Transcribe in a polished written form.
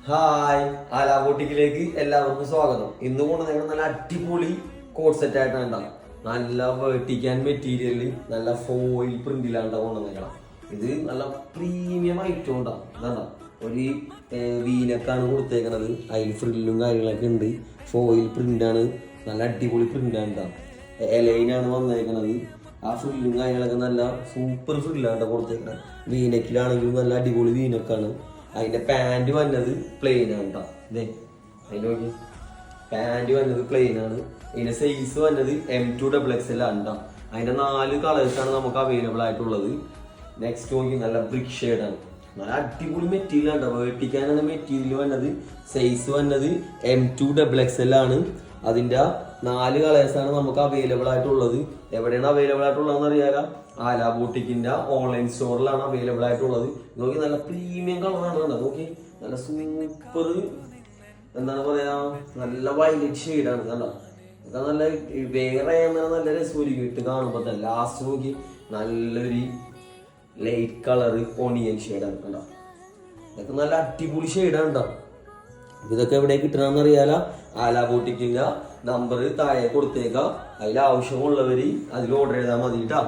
Hi, ആലാബോട്ടിക്കിലേക്ക് എല്ലാവർക്കും സ്വാഗതം. ഇന്ന് കൊണ്ടുവന്ന നല്ല അടിപൊളി കോഡ് സെറ്റ് ആയിട്ടാണ് ഉണ്ടാവും. നല്ല വേർട്ടിക്കാൻ മെറ്റീരിയല്, നല്ല ഫോയിൽ പ്രിന്റിലാണ് കൊണ്ടുവന്നേക്കണം. ഇത് നല്ല പ്രീമിയം ഐറ്റം ഉണ്ടാവും. ഇതാ ഒരു വീനക്കാണ് കൊടുത്തേക്കണത്. അതിൽ ഫ്രില്ലും കാര്യങ്ങളൊക്കെ ഉണ്ട്. ഫോയിൽ പ്രിന്റാണ്, നല്ല അടിപൊളി പ്രിന്റാണ് ഉണ്ടാവും. എലൈനാണ് വന്നേക്കണത്. ആ ഫ്രില്ലും കാര്യങ്ങളൊക്കെ നല്ല സൂപ്പർ ഫ്രില്ലാണ് കൊടുത്തേക്കണത്. വീനക്കിലാണെങ്കിലും നല്ല അടിപൊളി വീനക്കാണ്. അതിന്റെ പാൻറ് വന്നത് പ്ലെയിൻ ആണ് കേട്ടോ. ഇതേ അതിന് നോക്കി, പാൻറ് വന്നത് പ്ലെയിൻ ആണ്. ഇതിന്റെ സൈസ് വന്നത് M2XXL ആണ് കേട്ടോ. അതിന്റെ 4 കളേഴ്സാണ് നമുക്ക് അവൈലബിൾ ആയിട്ടുള്ളത്. നെക്സ്റ്റ് നോക്കി, നല്ല ബ്രിക്ക് ഷെയ്ഡാണ്, നല്ല അടിപൊളി മെറ്റീരിയൽ ആണ്. വേർട്ടിക്കാനാണ് മെറ്റീരിയൽ വന്നത്. സൈസ് വന്നത് M2XXL ആണ്. അതിന്റെ 4 കളേഴ്സാണ് നമുക്ക് അവൈലബിൾ ആയിട്ടുള്ളത്. എവിടെയാണ് അവൈലബിൾ ആയിട്ടുള്ളതെന്ന് അറിയാലോ, ആലാബോട്ടിക്കിന്റെ ഓൺലൈൻ സ്റ്റോറിലാണ് അവൈലബിൾ ആയിട്ടുള്ളത്. നോക്കി, നല്ല പ്രീമിയം കളറാണ് കണ്ടത്. നോക്കി, നല്ല സൂപ്പർ എന്താണ് പറയാ, നല്ല വയലറ്റ് ഷെയ്ഡാണ് കണ്ടോ. അതൊക്കെ നല്ല വേറെ നല്ല രസമായിരിക്കും ഇട്ട് കാണുമ്പോൾ തന്നെ. ലാസ്റ്റ് നോക്കി, നല്ലൊരു ലൈറ്റ് കളറ് ഓണിയൻ ഷെയ്ഡാണ് കണ്ടോ. ഇതൊക്കെ നല്ല അടിപൊളി ഷെയ്ഡാണ് കേട്ടോ. ഇതൊക്കെ എവിടെ കിട്ടണമെന്ന് അറിയാല, ആലാബോട്ടിക്കിന്റെ നമ്പർ താഴെ കൊടുത്തേക്കാം. അതിൽ ആവശ്യമുള്ളവർ അതിൽ ഓർഡർ ചെയ്താൽ മതി കേട്ടോ.